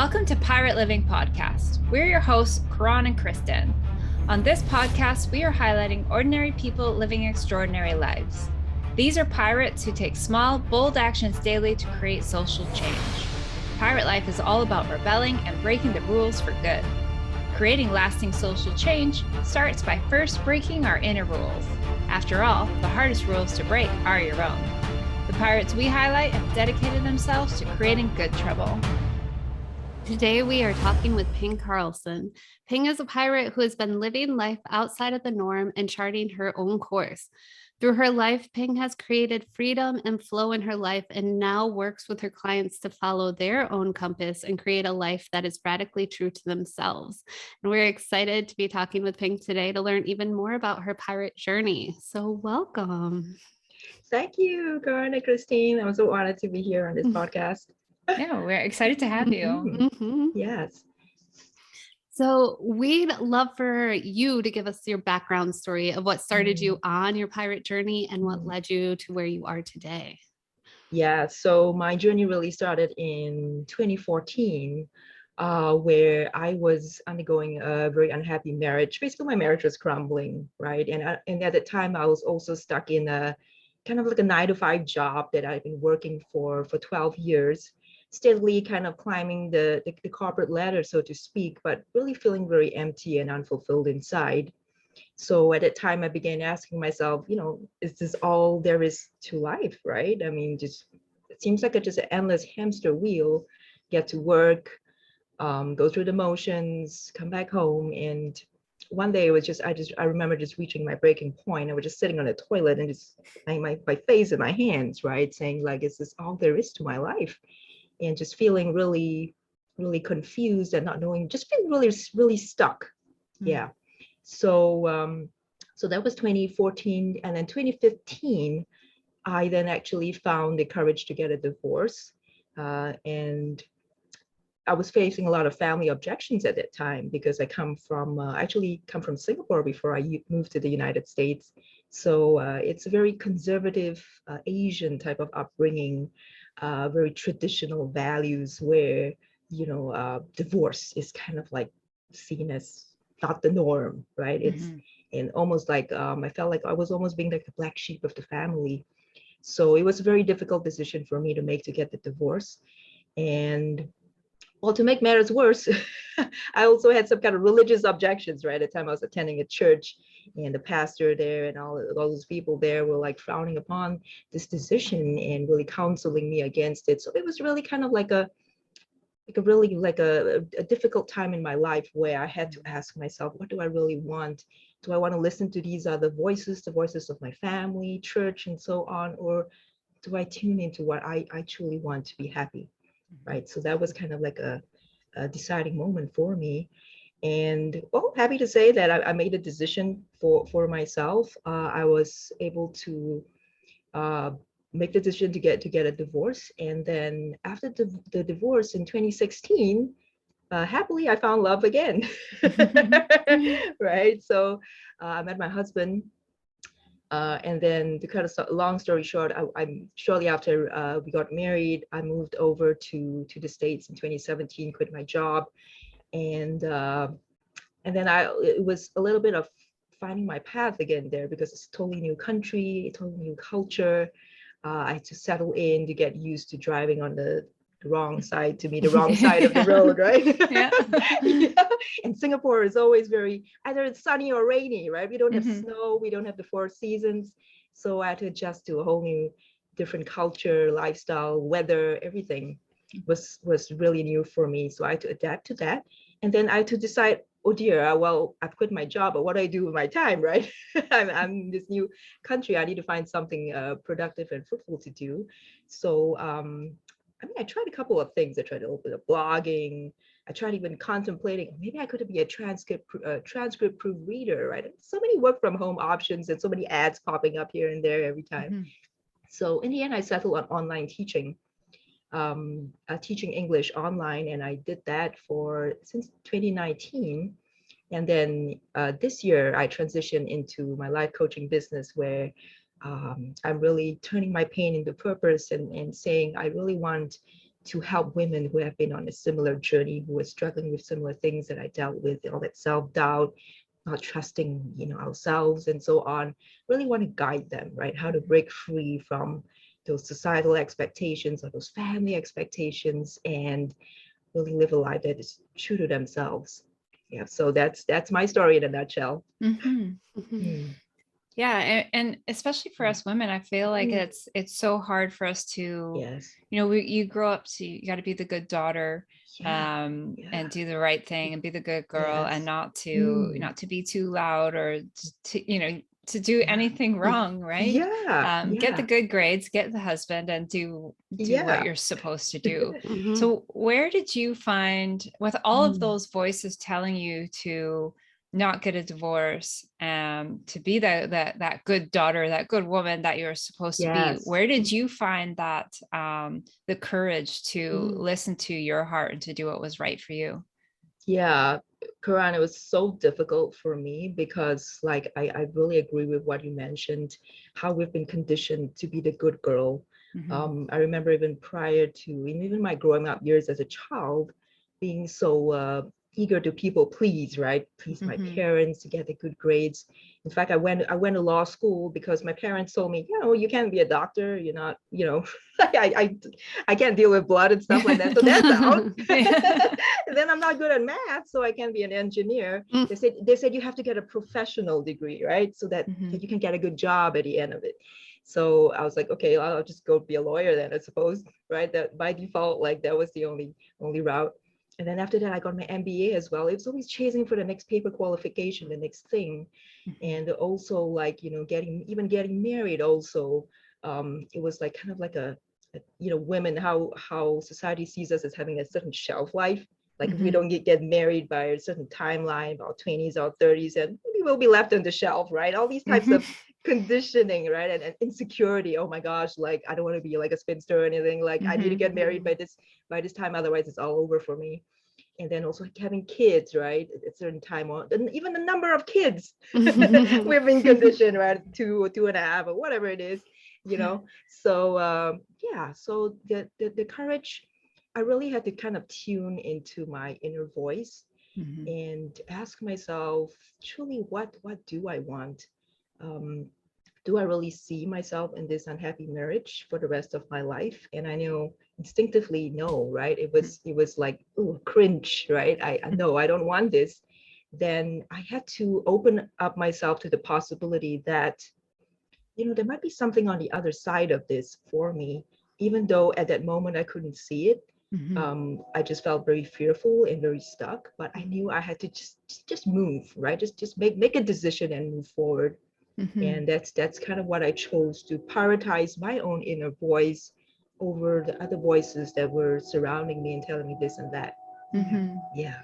Welcome to Pirate Living Podcast. We're your hosts, Karan and Kristen. On this podcast, we are highlighting ordinary people living extraordinary lives. These are pirates who take small, bold actions daily to create social change. Pirate life is all about rebelling and breaking the rules for good. Creating lasting social change starts by first breaking our inner rules. After all, the hardest rules to break are your own. The pirates we highlight have dedicated themselves to creating good trouble. Today, we are talking with Ping Carlson. Ping is a pirate who has been living life outside of the norm and charting her own course. Through her life, Ping has created freedom and flow in her life and now works with her clients to follow their own compass and create a life that is radically true to themselves. And we're excited to be talking with Ping today to learn even more about her pirate journey. So welcome. Thank you, Karan and Christine. I'm so honored to be here on this podcast. Yeah, we're excited to have you. Mm-hmm. Yes. So we'd love for you to give us your background story of what started you on your pirate journey and what led you to where you are today. Yeah, so my journey really started in 2014, where I was undergoing a very unhappy marriage. Basically, my marriage was crumbling, right? And at the time, I was also stuck in a kind of like a 9-to-5 job that I've been working for 12 years. Steadily kind of climbing the corporate ladder, so to speak, but really feeling very empty and unfulfilled inside. So at that time, I began asking myself, is this all there is to life, right? I mean, just it seems like it's just an endless hamster wheel. Get to work, go through the motions, come back home, and one day it was I remember just reaching my breaking point. I was just sitting on the toilet and just laying my face in my hands, right, saying like, is this all there is to my life? And just feeling really, really confused and not knowing, just feeling really, really stuck. Yeah. So that was 2014. And then 2015, I then actually found the courage to get a divorce. And I was facing a lot of family objections at that time because I actually come from Singapore before I moved to the United States. So it's a very conservative Asian type of upbringing, very traditional values where, divorce is kind of like seen as not the norm, right? It's and almost like I felt like I was almost being like the black sheep of the family. So it was a very difficult decision for me to make to get the divorce. And well, to make matters worse, I also had some kind of religious objections, right? At the time I was attending a church and the pastor there and all those people there were like frowning upon this decision and really counseling me against it. So it was really kind of like a difficult time in my life where I had to ask myself, what do I really want? Do I want to listen to these other voices, the voices of my family, church, and so on? Or do I tune into what I truly want to be happy? Right. So that was kind of like a deciding moment for me. And well, happy to say that I made a decision for myself. I was able to make the decision to get a divorce. And then after the divorce in 2016, happily, I found love again. Right. So I met my husband. And then to cut a long story short, I shortly after we got married, I moved over to the States in 2017, quit my job. And then it was a little bit of finding my path again there because it's a totally new country, a totally new culture. I had to settle in to get used to driving on the wrong side side of the road, right? Yeah. Yeah. And Singapore is always either it's sunny or rainy, right? We don't have snow, we don't have the 4 seasons. So I had to adjust to a whole new different culture, lifestyle, weather, everything was really new for me. So I had to adapt to that. And then I had to decide, oh dear, well, I've quit my job, but what do I do with my time, right? I'm in this new country. I need to find something productive and fruitful to do. So I tried a couple of things. I tried to open up blogging. I tried even contemplating, maybe I could be a transcript proofreader, right? So many work from home options and so many ads popping up here and there every time. So in the end, I settled on online teaching, teaching English online. And I did that since 2019. And then this year, I transitioned into my life coaching business where I'm really turning my pain into purpose and saying, I really want to help women who have been on a similar journey, who are struggling with similar things that I dealt with, all that self-doubt, not trusting, ourselves and so on. Really want to guide them, right? How to break free from those societal expectations or those family expectations and really live a life that is true to themselves. Yeah, so that's my story in a nutshell. Mm-hmm. Mm. Yeah, and especially for us women, I feel like Mm. it's so hard for us to, Yes. you grow up to, you got to be the good daughter, Yeah. and Yeah. do the right thing and be the good girl, and Yes. not to be too loud, or to do Yeah. anything wrong, right? Yeah. Get the Yeah. good grades, get the husband, and do what Yeah. you're supposed to do. Mhm. So where did you find, with all of Mm. those voices telling you to not get a divorce, to be that good daughter, that good woman that you're supposed to be, Yes. where did you find that the courage to Mm. listen to your heart and to do what was right for you? Yeah, Quran, it was so difficult for me because, like, I really agree with what you mentioned, how we've been conditioned to be the good girl. Mm-hmm. I remember even prior to even my growing up years as a child, being so eager to people please, right? Please my Mm-hmm. parents to get the good grades. In fact, I went to law school because my parents told me, you can't be a doctor. You're not, I I can't deal with blood and stuff like that. So that's out. And then I'm not good at math, so I can't be an engineer. They said you have to get a professional degree, right? So that Mm-hmm. you can get a good job at the end of it. So I was like, okay, I'll just go be a lawyer then, I suppose, right? That by default, like that was the only route. And then after that, I got my MBA as well. It was always chasing for the next paper qualification, the next thing. And also like, getting married also. It was like kind of like women, how society sees us as having a certain shelf life. Like if we Mm-hmm. don't get married by a certain timeline, about 20s or 30s, and we will be left on the shelf, right? All these types of conditioning, right? And insecurity. Oh my gosh, like I don't want to be like a spinster or anything. Like I need to get married by this time, otherwise it's all over for me. And then also having kids, right? At a certain time, or even the number of kids we've been conditioned, right? Two or two and a half or whatever it is. So yeah, so the courage, I really had to kind of tune into my inner voice Mm-hmm. and ask myself, truly, what do I want? Um, do I really see myself in this unhappy marriage for the rest of my life? And I know instinctively, no, right? It was like, ooh, cringe, right? I know I don't want this. Then I had to open up myself to the possibility that, there might be something on the other side of this for me, even though at that moment I couldn't see it. Mm-hmm. I just felt very fearful and very stuck, but I knew I had to just move, right? Just make a decision and move forward. Mm-hmm. And that's kind of what I chose, to prioritize my own inner voice over the other voices that were surrounding me and telling me this and that. Mm-hmm. Yeah.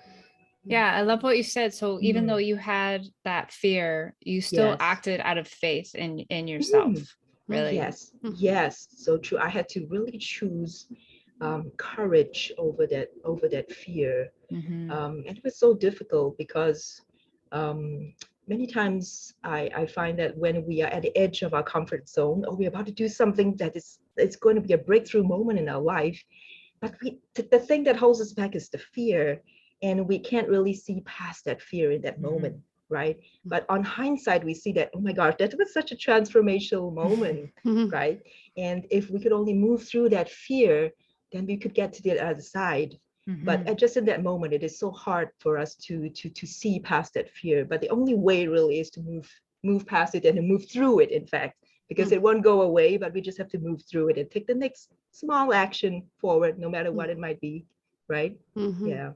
Yeah, I love what you said. So even though Mm. you had that fear, you still Yes. acted out of faith in yourself, Mm. really. Yes, so true. I had to really choose courage over that fear. Mm-hmm. And it was so difficult because um, many times I find that when we are at the edge of our comfort zone, or we're about to do something that is it's going to be a breakthrough moment in our life, but the thing that holds us back is the fear, and we can't really see past that fear in that Mm-hmm. moment, right? But on hindsight, we see that, oh my gosh, that was such a transformational moment, right? And if we could only move through that fear, then we could get to the other side. But Mm-hmm. just in that moment, it is so hard for us to see past that fear. But the only way really is to move past it and to move through it, in fact, because it won't go away, but we just have to move through it and take the next small action forward, no matter what it might be, right? Mhm. Yeah.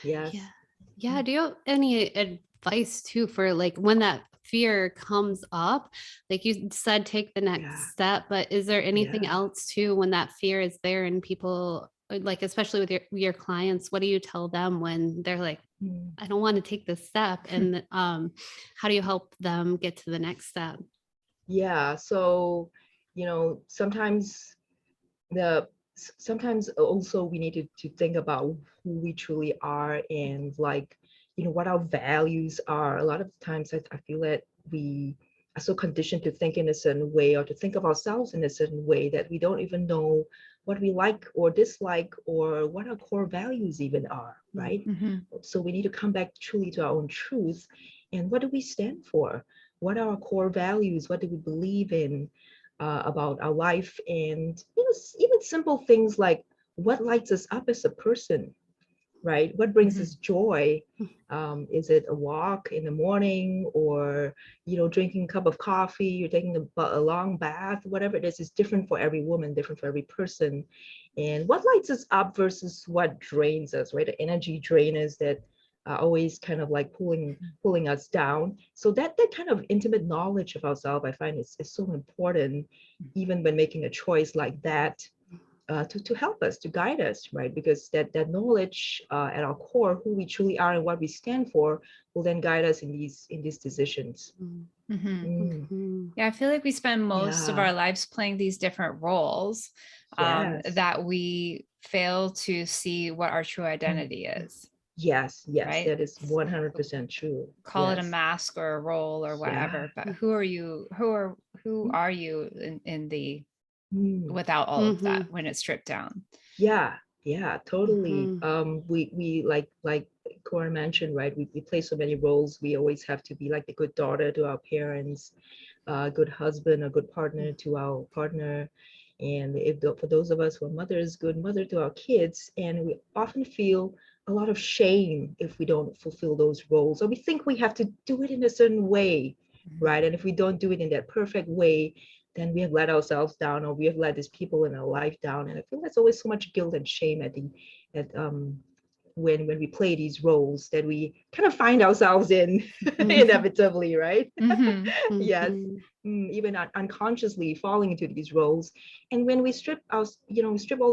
Yeah. Yes. Yeah. Do you have any advice too for like when that fear comes up? Like you said, take the Yeah. next step, but is there anything Yeah. else too when that fear is there and people like, especially with your clients, what do you tell them when they're like, Mm. I don't want to take this step? And how do you help them get to the next step? Yeah. So, sometimes sometimes also we need to think about who we truly are, and like what our values are. A lot of times I feel that we are so conditioned to think in a certain way, or to think of ourselves in a certain way, that we don't even know what we like or dislike, or what our core values even are, right? Mm-hmm. So we need to come back truly to our own truth. And what do we stand for? What are our core values? What do we believe in about our life? And even simple things like, what lights us up as a person, right? What brings us joy? Is it a walk in the morning, or drinking a cup of coffee, you're taking a long bath, whatever it is different for every woman, different for every person. And what lights us up versus what drains us, right? The energy drainers that are always kind of like pulling us down. So that kind of intimate knowledge of ourselves, I find is so important, even when making a choice like that, to help us, to guide us, right? Because that knowledge at our core, who we truly are and what we stand for, will then guide us in these decisions. Mm-hmm. Mm. Yeah, I feel like we spend most of Yeah. our lives playing these different roles, Yes. that we fail to see what our true identity is, Yes. Yes. right? That is 100% true. Call it a Yes. mask or a role or Yeah. whatever, but who are you? Who are you in the Mm. without all of that when it's stripped down? Yeah. Yeah. Totally. Mhm. We like Cora mentioned, right? We play so many roles. We always have to be like the good daughter to our parents, a good husband, a good partner to our partner. And for those of us who are mothers, good mother to our kids. And we often feel a lot of shame if we don't fulfill those roles, or we think we have to do it in a certain way, right? And if we don't do it in that perfect way, then we have let ourselves down, or we have let these people in our life down. And I feel there's always so much guilt and shame at when we play these roles that we kind of find ourselves in inevitably, right? Yes. Even unconsciously falling into these roles. And when we strip all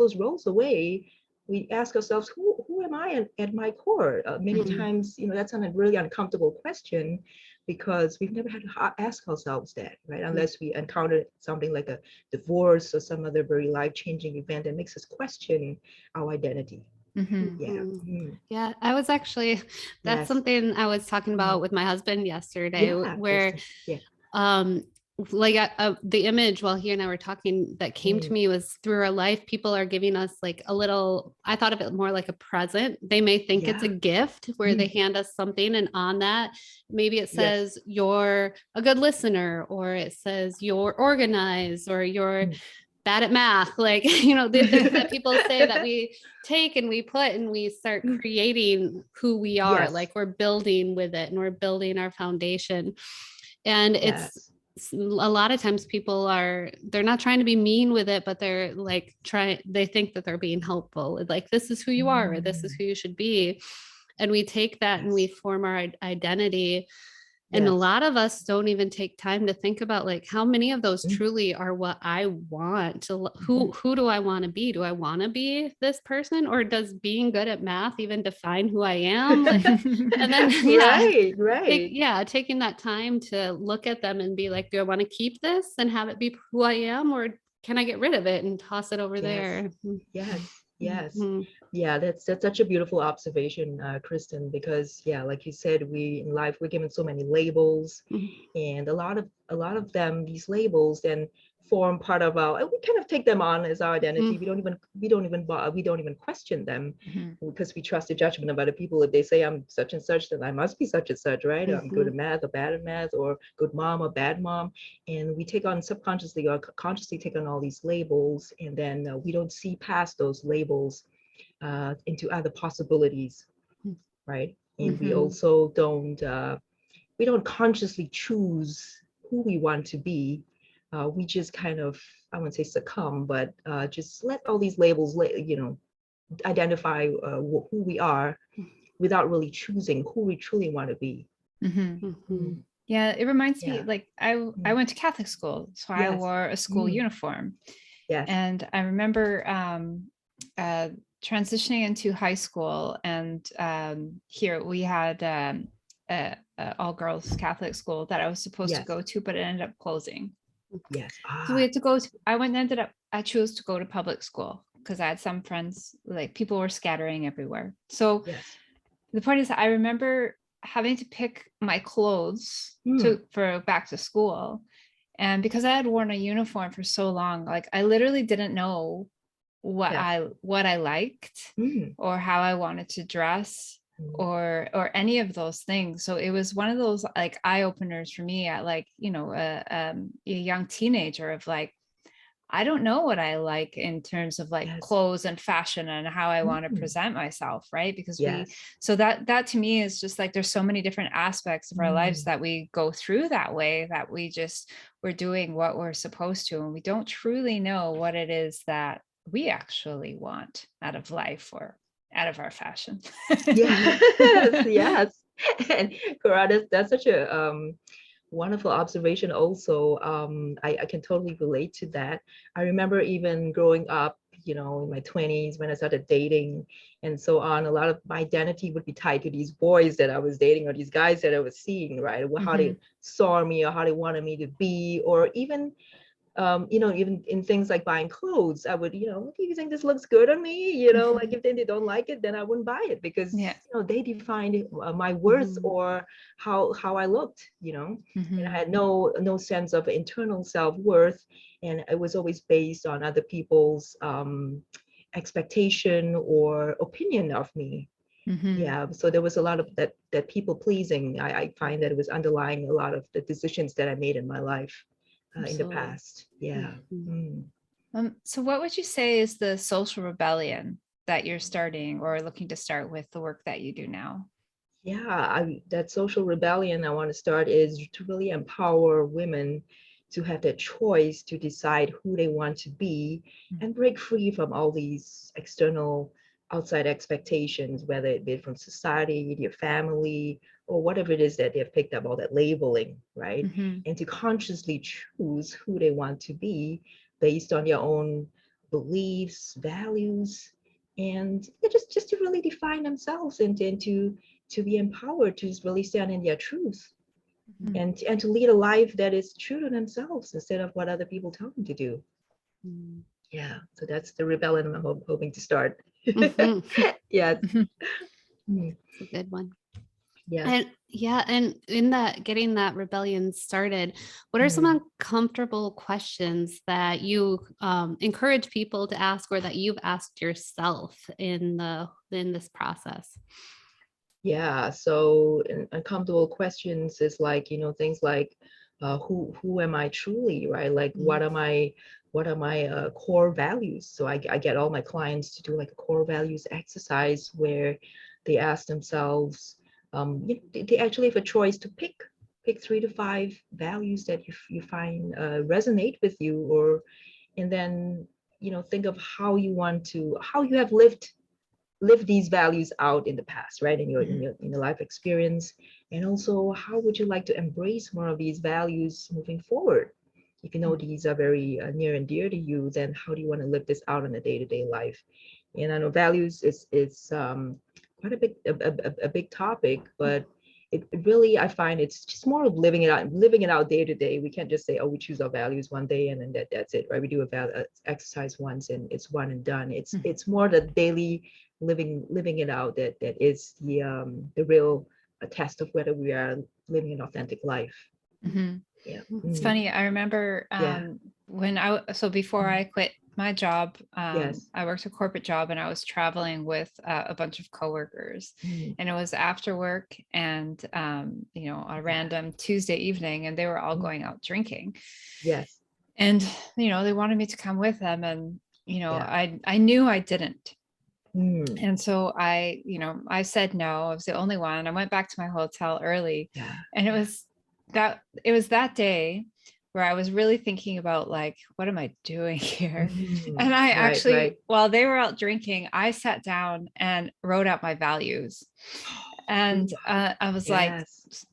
those roles away, we ask ourselves, who am I at my core? Many times, that's a really uncomfortable question, because we've never had to ask ourselves that, right? Unless we encounter something like a divorce or some other very life-changing event that makes us question our identity. Yeah. Yeah, I was actually, that's Yes. something I was talking about with my husband yesterday, Yeah, where Kristen. Yeah. um like the image while he and I were talking that came to me was, through our life, people are giving us like a little, I thought of it more like a present. They may think it's a Yeah. gift where they hand us something, and on that maybe it Yes. says you're a good listener, or it says you're organized, or you're bad at math, like the things that people say that we take and we put and we start creating who we are. Yes. Like we're building with it and we're building our foundation. And it's Yes. a lot of times people they're not trying to be mean with it, but they're like they think that they're being helpful, like this is who you are, or this is who you should be. And we take that and we form our identity. And a Yes. lot of us don't even take time to think about like how many of those truly are what I want to, who do I want to be? Do I want to be this person, or does being good at math even define who I am? Like, and then Right. taking that time to look at them and be like, do I want to keep this and have it be who I am, or can I get rid of it and toss it over Yes. there? Yes. Yeah, that's such a beautiful observation, Kristen, because like you said, we in life we're given so many labels, and a lot of them, these labels, then form part of we kind of take them on as our identity. We don't even question them, because we trust the judgment of other people. If they say I'm such and such, then I must be such and such, right? I'm good at math or bad at math, or good mom or bad mom. And we take on subconsciously or consciously take on all these labels, and then we don't see past those labels into other possibilities, right? And we also we don't consciously choose who we want to be. We just kind of, I wouldn't say succumb, but just let all these labels, identify who we are, without really choosing who we truly want to be. Yeah, it reminds me, like I went to Catholic school, so I Yes. wore a school uniform. Yes. And I remember transitioning into high school, and here we had a all girls Catholic school that I was supposed to go to, but it ended up closing. Yes. So we had to go to, I chose to go to public school because I had some friends, like people were scattering everywhere. So the point is that I remember having to pick my clothes Mm. for back to school. And because I had worn a uniform for so long, like I literally didn't know Yes. what I liked Mm. or how I wanted to dress Mm. or any of those things. So it was one of those like eye openers for me at like, a young teenager of like, I don't know what I like in terms of like Yes. clothes and fashion and how I want to Mm. present myself, right? Because Yes. so that to me is just like there's so many different aspects of our lives Mm. that we go through that way, that we're doing what we're supposed to, and we don't truly know what it is that we actually want out of life or out of our fashion. Yes. Yes. And Cora, that's such a wonderful observation also. I can totally relate to that. I remember even growing up, in my 20s when I started dating and so on, a lot of my identity would be tied to these boys that I was dating or these guys that I was seeing, right? How they saw me or how they wanted me to be, or even in things like buying clothes, I would, do you think this looks good on me? Like if they don't like it, then I wouldn't buy it because, Yeah. they defined my worth or how I looked, and I had no sense of internal self-worth. And it was always based on other people's expectation or opinion of me. Yeah. So there was a lot of that people pleasing. I find that it was underlying a lot of the decisions that I made in my life in the Absolutely. past. Yeah. Mm. So what would you say is the social rebellion that you're starting or looking to start with the work that you do now? Yeah, that social rebellion I want to start is to really empower women to have that choice to decide who they want to be and break free from all these external outside expectations, whether it be from society, your family, or whatever it is that they've picked up, all that labeling, right? And to consciously choose who they want to be based on your own beliefs, values, and just to really define themselves and to be empowered to just really stand in their truth and to lead a life that is true to themselves instead of what other people tell them to do. Yeah, so that's the rebellion I'm hoping to start. Yes. It's a good one. Yes. And yeah, and in that getting that rebellion started, what are some uncomfortable questions that you encourage people to ask or that you've asked yourself in this process? Yeah, so uncomfortable questions is like, things like who am I truly, right? Like what are my core values? So I get all my clients to do like a core values exercise where they ask themselves, they actually have a choice to pick 3 to 5 values that you find resonate with you, or and then think of how you have live these values out in the past, right? In your life experience, and also how would you like to embrace more of these values moving forward? If you know these are very near and dear to you, then how do you want to live this out in a day-to-day life? And I know values is quite a big topic, but it really, I find it's just more of living it out day to day. We can't just say, oh, we choose our values one day and then that's it, right? We do a exercise once and it's one and done. It's more the daily living it out that is the real test of whether we are living an authentic life. Yeah. It's funny. I remember Yeah. before I quit my job, Yes. I worked a corporate job and I was traveling with a bunch of coworkers, Mm. and it was after work and a random Tuesday evening, and they were all going out drinking. Yes. And they wanted me to come with them, and Yeah. I knew I didn't. Mm. And so I said no. I was the only one. I went back to my hotel early, Yeah. and it was that day where I was really thinking about like, what am I doing here? And I actually, Right. while they were out drinking, I sat down and wrote out my values. And I was like, Yes.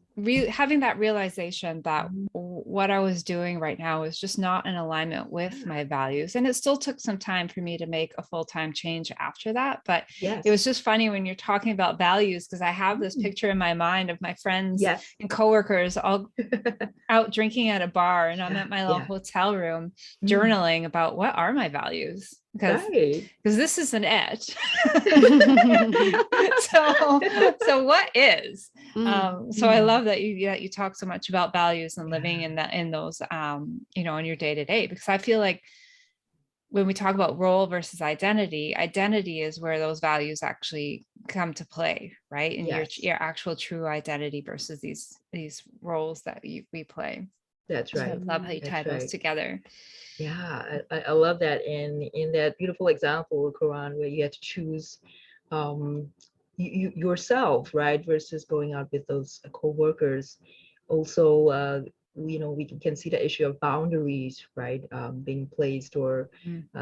having that realization that what I was doing right now was just not in alignment with my values. And it still took some time for me to make a full-time change after that. But it was Yes. just funny when you're talking about values, because I have this picture in my mind of my friends Yes. and coworkers all out drinking at a bar, and I'm at my little Yeah. hotel room journaling about what are my values. because Right. this isn't it. So what is? So I love that you talk so much about values and living in those in your day to day, because I feel like when we talk about role versus identity is where those values actually come to play, right? And Yes. your actual true identity versus these roles that we play. That's So I right. love how you That's tie those right. together. Yeah, I love that. And in that beautiful example, Quran, where you had to choose yourself, right, versus going out with those co-workers. Also, we can see the issue of boundaries, right, being placed, or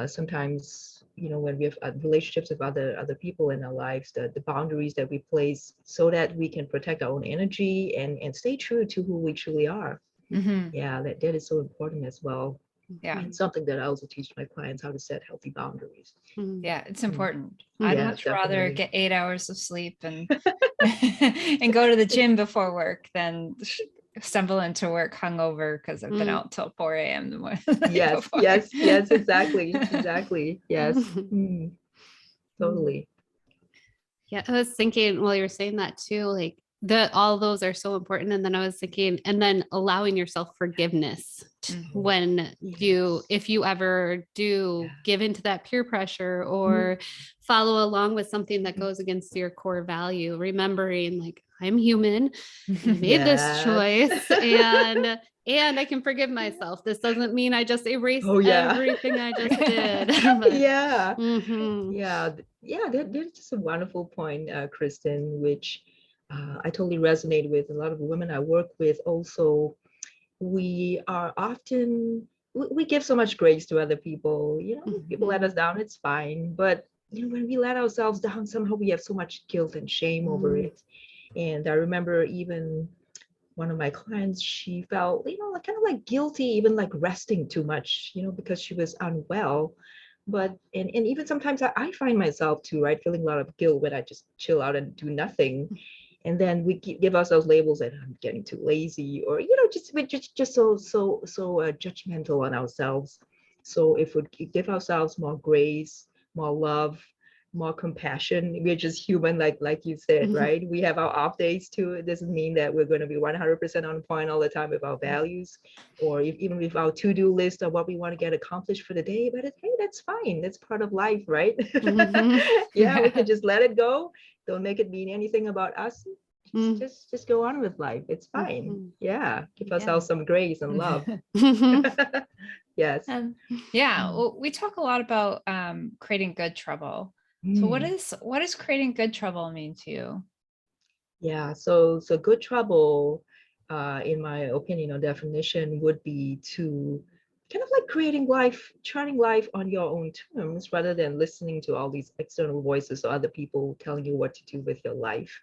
sometimes, when we have relationships with other people in our lives, the boundaries that we place so that we can protect our own energy and stay true to who we truly are. Yeah, that is so important as well. Yeah. And something that I also teach my clients, how to set healthy boundaries. Yeah, it's important. I'd Yes, much rather definitely. get 8 hours of sleep and and go to the gym before work than stumble into work hungover because I've been out till 4 a.m. the morning Yes, before. yes, exactly. Yes. Totally. Yeah, I was thinking while you were saying that too, like all those are so important. And then I was thinking, and then allowing yourself forgiveness when if you ever do give into that peer pressure or follow along with something that goes against your core value, remembering like, I'm human, I made this choice, and I can forgive myself. This doesn't mean I just erased everything I just did. But, yeah. That's just a wonderful point, Kristen, which I totally resonate with. A lot of women I work with also, we are often, we give so much grace to other people. People let us down, it's fine. But when we let ourselves down, somehow we have so much guilt and shame over it. And I remember even one of my clients, she felt, kind of like guilty, even like resting too much, because she was unwell. But and even sometimes I find myself too, right, feeling a lot of guilt when I just chill out and do nothing. And then we give ourselves labels that I'm getting too lazy, or we're just so judgmental on ourselves. So if we give ourselves more grace, more love, more compassion, we're just human, like you said, right? We have our off days too. It doesn't mean that we're going to be 100% on point all the time with our values, or even with our to-do list of what we want to get accomplished for the day. But hey, that's fine, that's part of life, right? Yeah, we can just let it go. Don't make it mean anything about us. Just go on with life. It's fine. Yeah, give ourselves some grace and love. Yes. Well, we talk a lot about creating good trouble. So what does creating good trouble mean to you? Yeah, so good trouble, in my opinion or definition, would be to kind of like charting life on your own terms, rather than listening to all these external voices or other people telling you what to do with your life.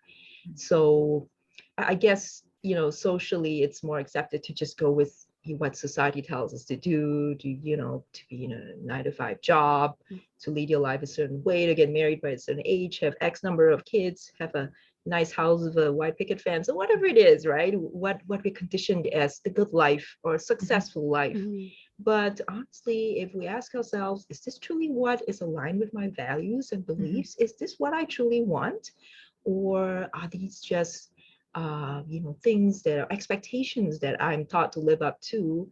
So I guess, socially it's more accepted to just go with what society tells us to do, to be in a 9-to-5 job, to lead your life a certain way, to get married by a certain age, have X number of kids, have a nice house with a white picket fence, or whatever it is, right? What we're conditioned as the good life or successful life. But honestly, if we ask ourselves, is this truly what is aligned with my values and beliefs? Is this what I truly want? Or are these just things that are expectations that I'm taught to live up to?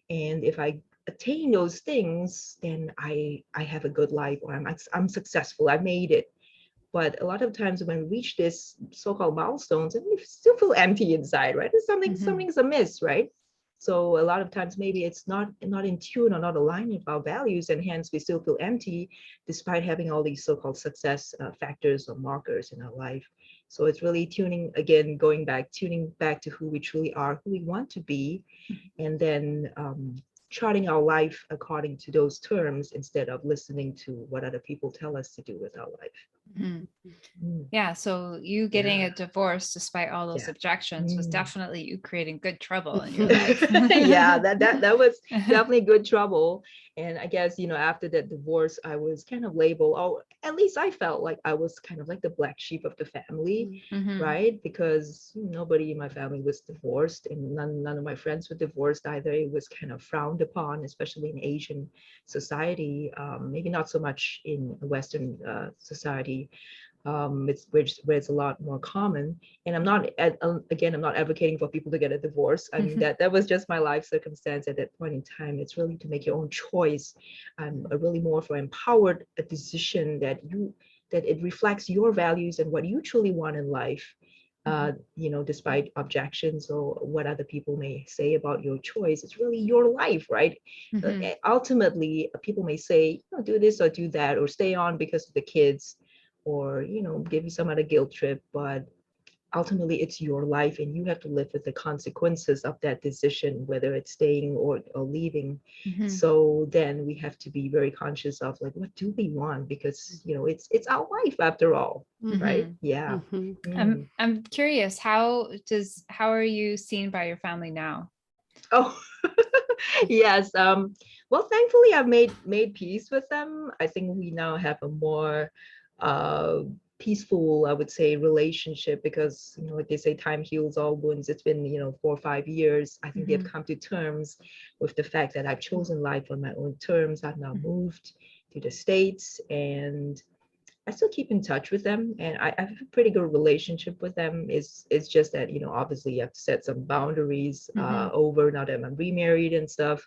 And if I attain those things, then I have a good life, or I'm successful, I made it. But a lot of times when we reach this so-called milestones, and we still feel empty inside, right? There's something's amiss, right? So a lot of times maybe it's not in tune or not aligned with our values, and hence we still feel empty despite having all these so-called success factors or markers in our life. So it's really tuning back to who we truly are, who we want to be, and then charting our life according to those terms instead of listening to what other people tell us to do with our life. Yeah, so you getting a divorce despite all those objections was Mm. definitely you creating good trouble in your life. Yeah, that was definitely good trouble. And I guess, after that divorce, I was kind of labeled, oh, at least I felt like I was kind of like the black sheep of the family, right? Because nobody in my family was divorced, and none of my friends were divorced either. It was kind of frowned upon, especially in Asian society, maybe not so much in Western society. It's where it's a lot more common. And I'm not advocating for people to get a divorce. I mean, that was just my life circumstance at that point in time. It's really to make your own choice. I'm really more for empowered a decision that it reflects your values and what you truly want in life. Despite objections or what other people may say about your choice, it's really your life, right? Ultimately, people may say, do this or do that, or stay on because of the kids, or give you some other guilt trip, but ultimately it's your life and you have to live with the consequences of that decision, whether it's staying or leaving. So then we have to be very conscious of like, what do we want? Because it's our life after all, right? Yeah. I'm curious, how are you seen by your family now? Oh, yes. Well, thankfully I've made peace with them. I think we now have a more uh peaceful, I would say, relationship, because like they say, time heals all wounds. It's been 4 or 5 years. I think they've come to terms with the fact that I've chosen life on my own terms. I've now moved to the States, and I still keep in touch with them, and I have a pretty good relationship with them. It's just that obviously you have to set some boundaries over, now that I'm remarried and stuff.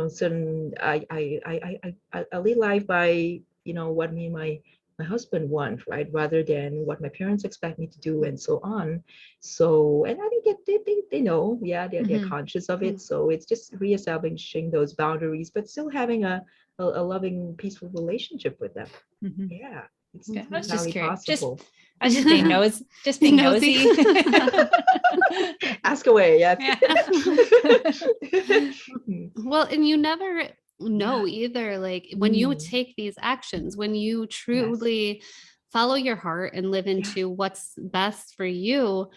Certain I lead life by what me and my husband want, right, rather than what my parents expect me to do, and so on. So, and I think they know, yeah, they're conscious of it. So it's just reestablishing those boundaries, but still having a loving, peaceful relationship with them. Yeah, it's I was just entirely curious. possible. I was just being nosy. Ask away. Yeah. Well, and you never know either, like when you take these actions, when you truly follow your heart and live into what's best for you,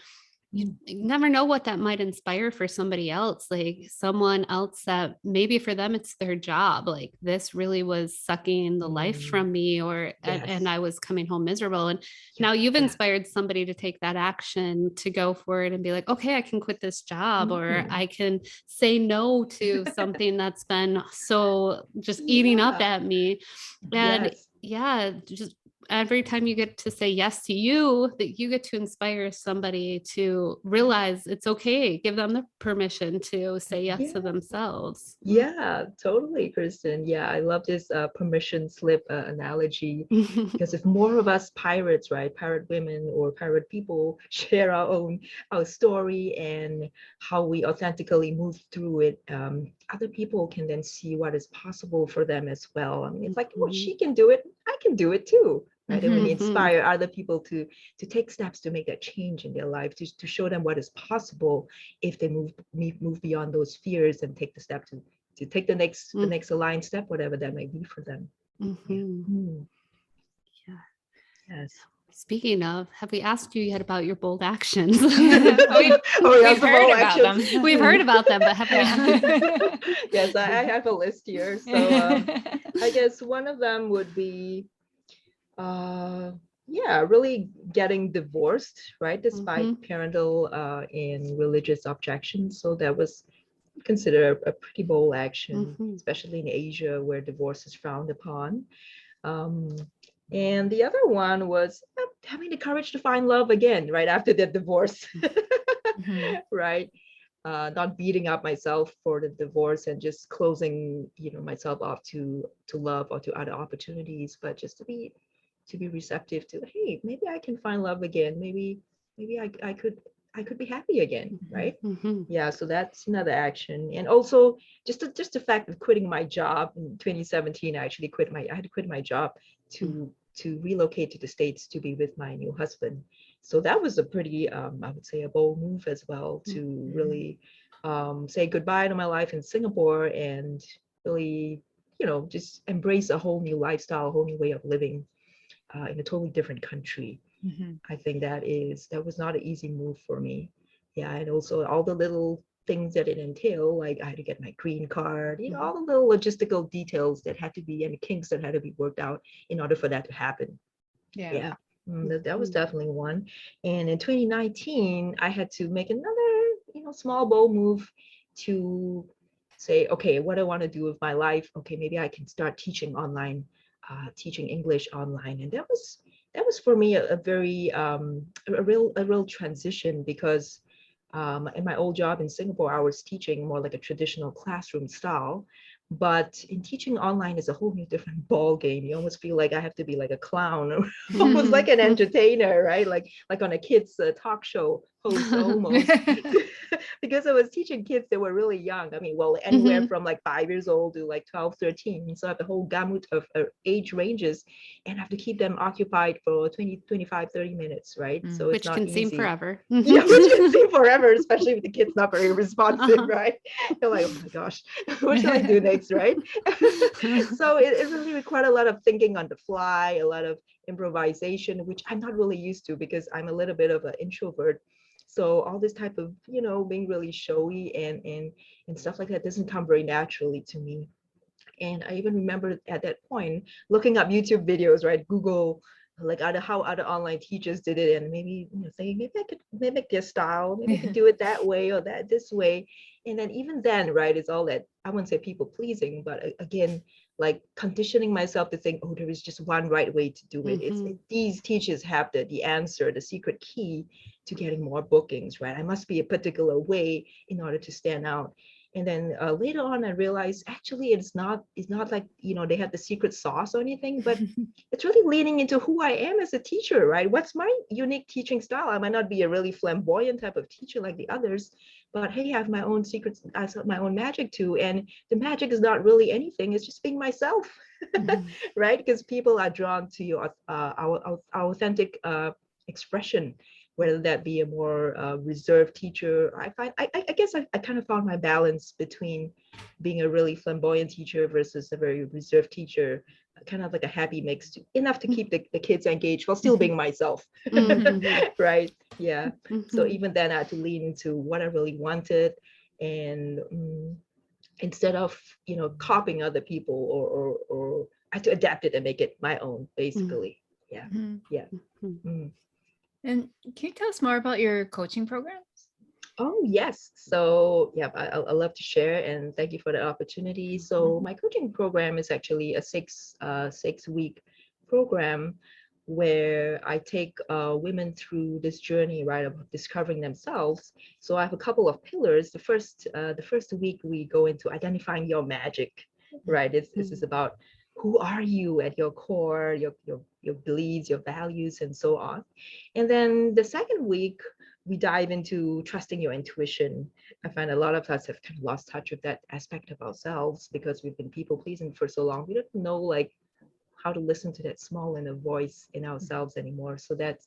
you never know what that might inspire for somebody else, like someone else that maybe for them it's their job, like this really was sucking the life from me, or and I was coming home miserable, and now you've inspired somebody to take that action, to go for it and be like, okay, I can quit this job, or I can say no to something that's been so just eating up at me. And just every time you get to say yes to you, that you get to inspire somebody to realize it's okay, give them the permission to say yes to themselves. Yeah, totally, Kristen. Yeah, I love this permission slip analogy, because if more of us pirates, right, pirate women or pirate people, share our story and how we authentically move through it, other people can then see what is possible for them as well. I mean, it's like, well, she can do it, I can do it too. Right. And when you inspire other people to take steps to make that change in their life, to show them what is possible if they move beyond those fears and take the step to take the next aligned step, whatever that may be for them. Yes. Speaking of, have we asked you yet about your bold actions? We've heard about them. We've heard about them, but have we? Yes, I have a list here. So I guess one of them would be really getting divorced, right, despite parental and religious objections. So that was considered a pretty bold action, especially in Asia, where divorce is frowned upon. And the other one was having the courage to find love again right after the divorce. Right. Not beating up myself for the divorce and just closing myself off to love or to other opportunities, but just to be receptive to, hey, maybe I can find love again, maybe I could be happy again, right? Yeah, so that's another action. And also just the fact of quitting my job in 2017. I had to quit my job to relocate to the States to be with my new husband. So that was a pretty I would say a bold move as well, to really say goodbye to my life in Singapore and really just embrace a whole new lifestyle, a whole new way of living in a totally different country. I think that was not an easy move for me. Yeah, and also all the little things that it entailed. Like I had to get my green card, all the little logistical details that had to be, and the kinks that had to be worked out in order for that to happen. Yeah. That was definitely one. And in 2019, I had to make another, small bold move to say, okay, what do I want to do with my life? Okay, maybe I can start teaching online, teaching English online. And that was for me a very a real transition, because in my old job in Singapore, I was teaching more like a traditional classroom style. But in teaching online is a whole new different ball game. You almost feel like I have to be like a clown, or almost like an entertainer, right? Like on a kids talk show host almost. Because I was teaching kids that were really young. I mean, well, anywhere from like 5 years old to like 12, 13. So I have the whole gamut of age ranges, and I have to keep them occupied for 20, 25, 30 minutes, right? So it's Which not can easy. seem forever. Yeah, which can seem forever, especially if the kid's not very responsive, right? You're like, oh my gosh, what shall I do next, right? So it really required a lot of thinking on the fly, a lot of improvisation, which I'm not really used to because I'm a little bit of an introvert. So all this type of, being really showy and stuff like that doesn't come very naturally to me. And I even remember at that point looking up YouTube videos, right? Google like how other online teachers did it, and maybe saying maybe I could mimic their style, maybe I could do it that way or that this way. And then even then, right, it's all that, I wouldn't say people pleasing, but again, like conditioning myself to think, oh, there is just one right way to do it. These teachers have the answer, the secret key to getting more bookings, right? I must be a particular way in order to stand out. And then later on, I realized actually it's not like, they have the secret sauce or anything, but it's really leaning into who I am as a teacher, right? What's my unique teaching style? I might not be a really flamboyant type of teacher like the others, but hey, I have my own secrets, I have my own magic too. And the magic is not really anything, it's just being myself, right? Because people are drawn to your our authentic expression, whether that be a more reserved teacher. I guess I kind of found my balance between being a really flamboyant teacher versus a very reserved teacher, kind of like a happy mix, enough to keep the kids engaged while still being myself, right? Yeah. So even then I had to lean into what I really wanted, and instead of, copying other people, or I had to adapt it and make it my own, basically. Yeah. Yeah. And can you tell us more about your coaching programs? Oh, yes. So, yeah, I love to share, and thank you for the opportunity. So my coaching program is actually a 6 week program where I take women through this journey, right, of discovering themselves. So I have a couple of pillars. The first week we go into identifying your magic, right? This is about who are you at your core, your beliefs, your values, and so on. And then the second week, we dive into trusting your intuition. I find a lot of us have kind of lost touch with that aspect of ourselves because we've been people pleasing for so long. We don't know like how to listen to that small inner voice in ourselves anymore. So that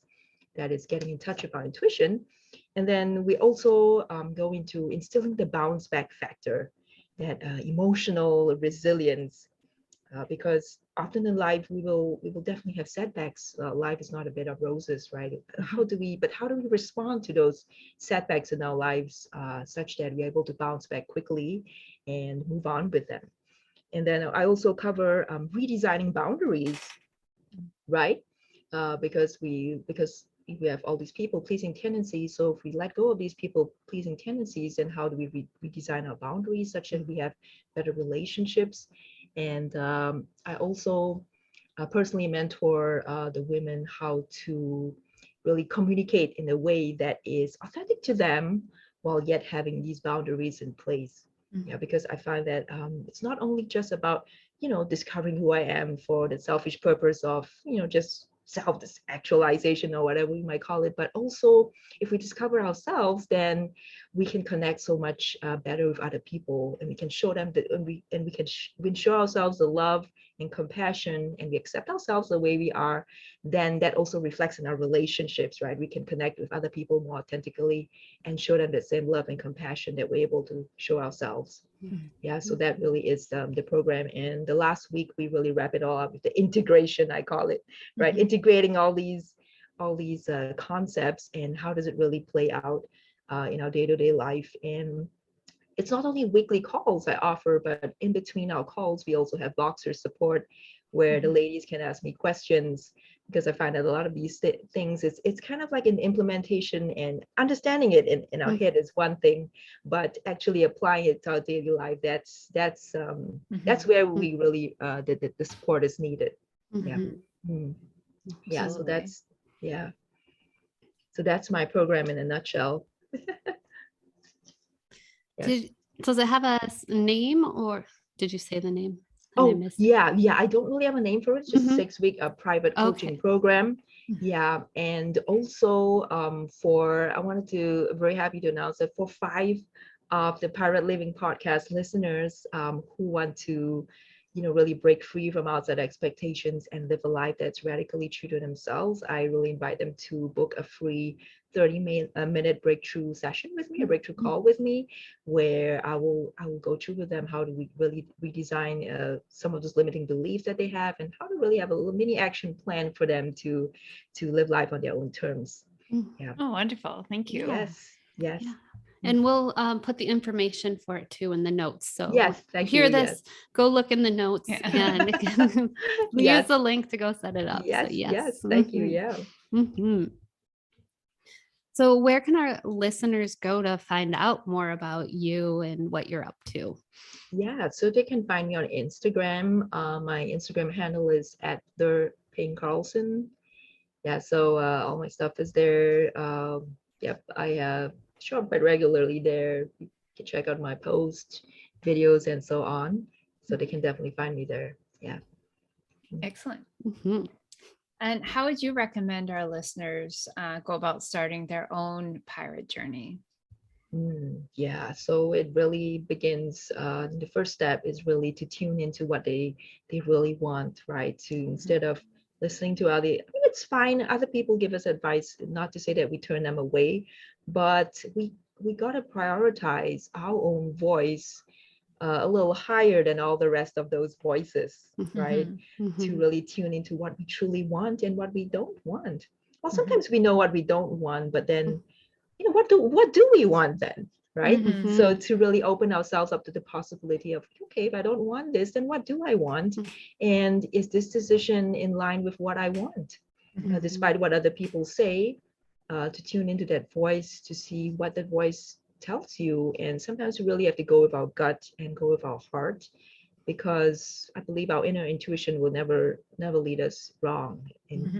is getting in touch with our intuition. And then we also go into instilling the bounce back factor, that emotional resilience, because often in life we will definitely have setbacks. Life is not a bed of roses, right? How do we respond to those setbacks in our lives, such that we're able to bounce back quickly and move on with them? And then I also cover redesigning boundaries, right? Because we have all these people pleasing tendencies. So if we let go of these people pleasing tendencies, then how do we redesign our boundaries such that we have better relationships? And I also personally mentor the women how to really communicate in a way that is authentic to them while yet having these boundaries in place. Yeah, because I find that it's not only just about, discovering who I am for the selfish purpose of, just self-actualization or whatever we might call it, but also if we discover ourselves, then we can connect so much better with other people, and we can show them that, and we can show ourselves the love and compassion, and we accept ourselves the way we are. Then that also reflects in our relationships, right? We can connect with other people more authentically and show them the same love and compassion that we're able to show ourselves. Yeah, so that really is the program. And the last week we really wrap it all up with the integration, I call it, right? Integrating all these concepts, and how does it really play out in our day-to-day life. And it's not only weekly calls I offer, but in between our calls, we also have Boxer support where the ladies can ask me questions, because I find that a lot of these things, it's kind of like an implementation, and understanding it in our head is one thing, but actually applying it to our daily life, that's where we really the support is needed. Yeah. Mm. Yeah. So Absolutely. that's my program in a nutshell. Yes. Does it have a name, or did you say the name? And I Oh, missed it. yeah. I don't really have a name for it. It's just a 6-week private coaching Okay. program. Yeah. And also I wanted to, very happy to announce that for 5 of the Pirate Living podcast listeners who want to, really break free from outside expectations and live a life that's radically true to themselves, I really invite them to book a free 30-minute breakthrough session with me, a breakthrough call with me, where I will go through with them how do we really redesign some of those limiting beliefs that they have, and how to really have a little mini action plan for them to live life on their own terms. Yeah. Oh, wonderful. Thank you. Yes. Yeah. And we'll put the information for it too in the notes. So yes, thank hear you. this, Yes. go look in the notes and use the link to go set it up. Yes, So yes. thank you. Yeah. So where can our listeners go to find out more about you and what you're up to? Yeah, so they can find me on Instagram. My Instagram handle is at the Ping Carlson. Yeah, so all my stuff is there. Yep, I show up quite regularly there. You can check out my posts, videos, and so on. So they can definitely find me there. Yeah. Excellent. And how would you recommend our listeners go about starting their own pirate journey? Yeah, so it really begins. The first step is really to tune into what they really want, right? To instead of listening to it's fine. Other people give us advice, not to say that we turn them away, but we gotta prioritize our own voice a little higher than all the rest of those voices, right? To really tune into what we truly want and what we don't want. Well, sometimes we know what we don't want, but then what do we want then, right? So to really open ourselves up to the possibility of, okay, if I don't want this, then what do I want, and is this decision in line with what I want, despite what other people say, to tune into that voice, to see what that voice tells you. And sometimes we really have to go with our gut and go with our heart, because I believe our inner intuition will never lead us wrong,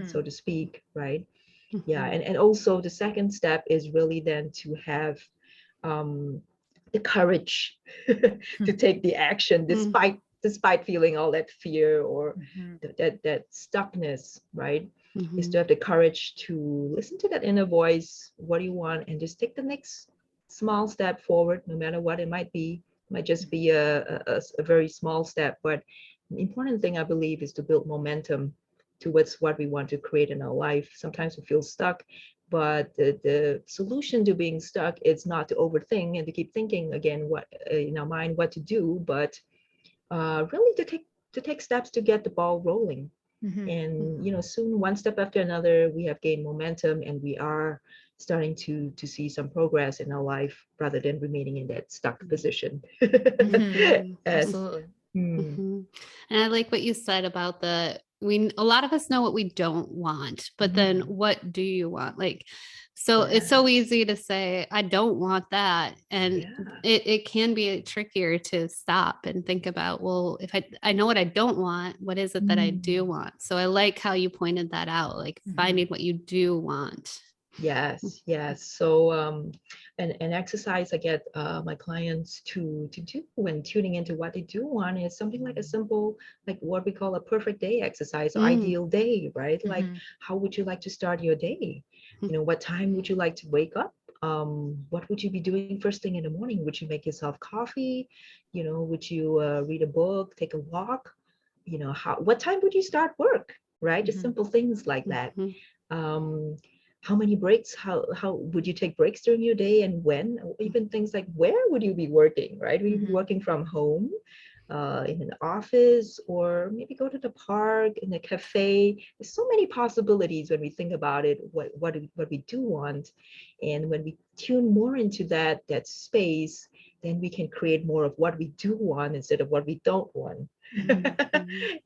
so to speak, right? Yeah. And also the second step is really then to have the courage to take the action despite feeling all that fear or that stuckness, right? Is to have the courage to listen to that inner voice. What do you want? And just take the next small step forward, no matter what it might be. It might just be a very small step, but the important thing, I believe, is to build momentum towards what we want to create in our life. Sometimes we feel stuck, but the solution to being stuck is not to overthink and to keep thinking again what in our mind what to do, but really to take steps to get the ball rolling. And soon, one step after another, we have gained momentum, and we are starting to see some progress in our life rather than remaining in that stuck position. Absolutely. And I like what you said about a lot of us know what we don't want, but then what do you want? Like, so it's so easy to say, I don't want that. And it can be trickier to stop and think about, well, if I know what I don't want, what is it that I do want? So I like how you pointed that out, like finding what you do want. Yes. So an exercise I get my clients to do when tuning into what they do want is something like a simple, like what we call a perfect day exercise, or ideal day, right? Like, how would you like to start your day? What time would you like to wake up? What would you be doing first thing in the morning? Would you make yourself coffee? Would you read a book, take a walk? What time would you start work? Right? Just simple things like that. How many breaks, how would you take breaks during your day, and when? Or even things like, where would you be working, right? Would you be working from home, in an office, or maybe go to the park, in a cafe? There's so many possibilities when we think about it, what we do want. And when we tune more into that space, then we can create more of what we do want instead of what we don't want.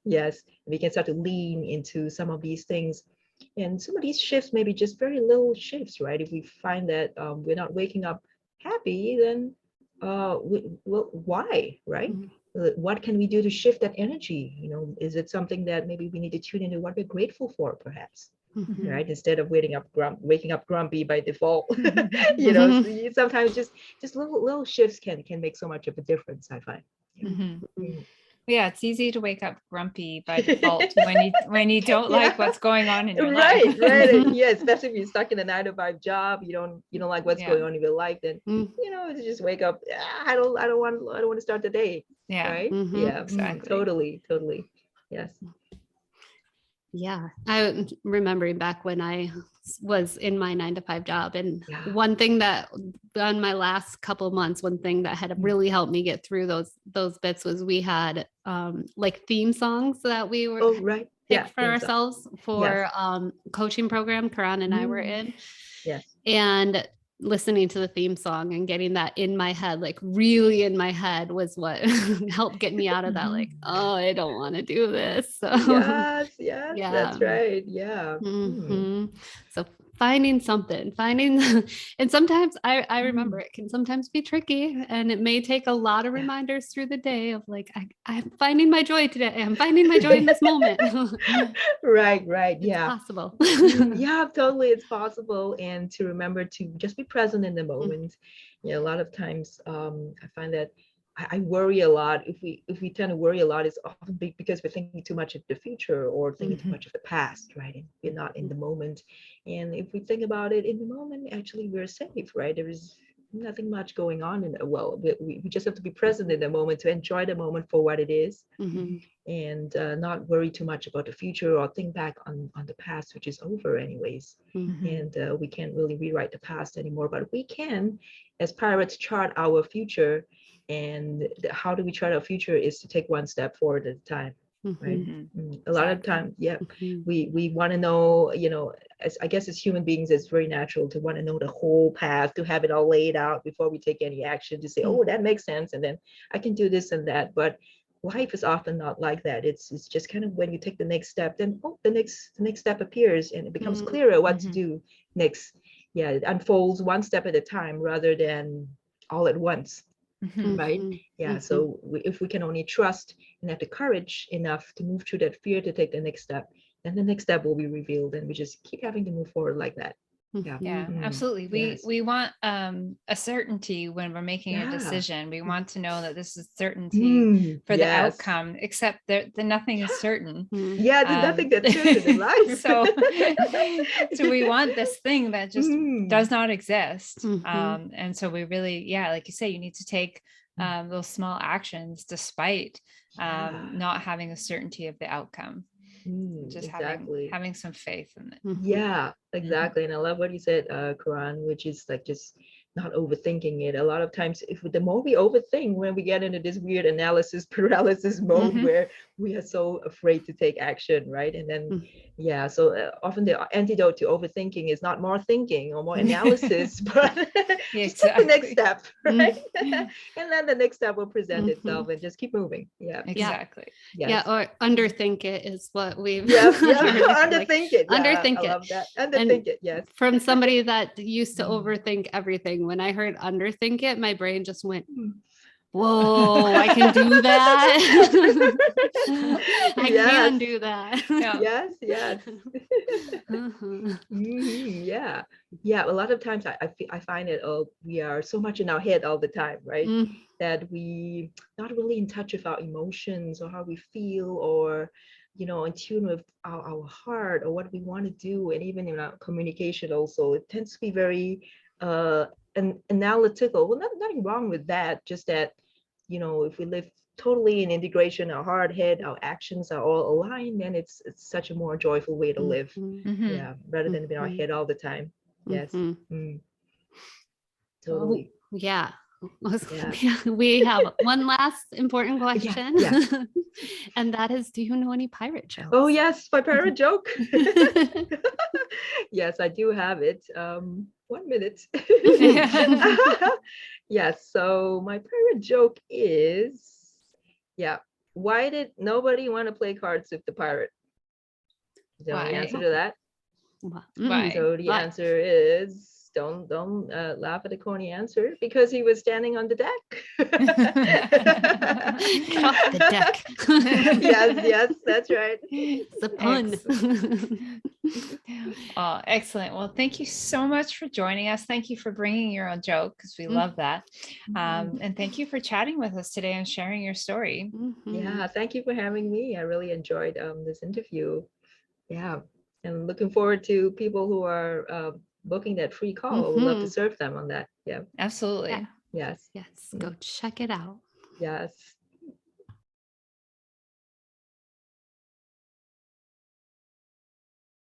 Yes, we can start to lean into some of these things. And some of these shifts may be just very little shifts, right? If we find that we're not waking up happy, then well, why, right? What can we do to shift that energy? Is it something that maybe we need to tune into what we're grateful for, perhaps? Right, instead of waking up grumpy by default. Sometimes just little shifts can make so much of a difference, I find. Yeah, it's easy to wake up grumpy by default when you don't like what's going on in your right, life. Right. Yeah, especially if you're stuck in a 9-to-5 job, you don't like what's going on in your life, then to just wake up. I don't want to start the day. Yeah. Right. Yeah. Exactly. Totally. Yes. Yeah, I remembering back when I was in my 9-to-5 job, and one thing that on my last couple of months, one thing that had really helped me get through those bits was we had like theme songs that we were picked for ourselves for coaching program Karan and I were in. Yes. And listening to the theme song and getting that in my head, like really in my head, was what helped get me out of that, like, oh, I don't want to do this. So yes, that's right. Yeah. So finding something, and sometimes I remember it can sometimes be tricky, and it may take a lot of reminders through the day of like, I'm finding my joy today. I'm finding my joy in this moment. Right. It's possible. Yeah, totally. It's possible. And to remember to just be present in the moment. A lot of times I find that I worry a lot. If we tend to worry a lot, it's often because we're thinking too much of the future or thinking too much of the past, right? And we're not in the moment. And if we think about it in the moment, actually we're safe, right? There is nothing much going on in it. Well, we just have to be present in the moment to enjoy the moment for what it is, and not worry too much about the future or think back on the past, which is over anyways. And we can't really rewrite the past anymore, but we can, as pirates, chart our future. And how do we chart our future is to take one step forward at a time. Right. A lot of times, we want to know, I guess as human beings, it's very natural to want to know the whole path, to have it all laid out before we take any action, to say, oh, that makes sense, and then I can do this and that. But life is often not like that. It's just kind of when you take the next step, then the next step appears, and it becomes clearer what to do next. Yeah, it unfolds one step at a time rather than all at once. Right. Yeah. So if we can only trust and have the courage enough to move through that fear to take the next step, then the next step will be revealed, and we just keep having to move forward like that. Yeah, absolutely. We want a certainty when we're making a decision. We want to know that this is certainty for the outcome, except that nothing is certain. Yeah, there's nothing that's certain in life. So we want this thing that just does not exist. And so we really, like you say, you need to take those small actions despite not having a certainty of the outcome. Just having some faith in it. Yeah, exactly. And I love what you said, Karan, which is like just not overthinking it. A lot of times, the more we overthink, when we get into this weird analysis paralysis mode where we are so afraid to take action, right? And then, so often the antidote to overthinking is not more thinking or more analysis, but just take the next step, right? And then the next step will present itself, and just keep moving. Yeah, exactly. Yes. Yeah, or underthink it is what we've underthink it. Underthink I it. love that. Underthink it. Yes. From somebody that used to overthink everything, when I heard underthink it, my brain just went, whoa, I can do that. I can do that. Yes. Yeah. A lot of times I find it, we are so much in our head all the time, right? That we not really in touch with our emotions or how we feel, or in tune with our heart or what we want to do. And even in our communication also, it tends to be very analytical. Well, nothing wrong with that, just that if we live totally in integration, our heart, head, our actions are all aligned, then it's such a more joyful way to live. Rather than in our head all the time. Yes. Totally. Yeah. We have one last important question. And that is, do you know any pirate jokes? Oh yes, my pirate joke. Yes, I do have it. 1 minute. Yes. So my pirate joke is, yeah. Why did nobody want to play cards with the pirate? Is the only Why? answer to that. Why? So the Why? answer is, don't laugh at the corny answer, because he was standing on the deck. Get off the deck. Yes, that's right. It's a pun. Oh, excellent. Well, thank you so much for joining us. Thank you for bringing your own joke, because we love that. And thank you for chatting with us today and sharing your story. Yeah, thank you for having me. I really enjoyed this interview. Yeah, and looking forward to people who are booking that free call. We'd love to serve them on that. Yeah. Absolutely. Yes. Yes, go check it out. Yes.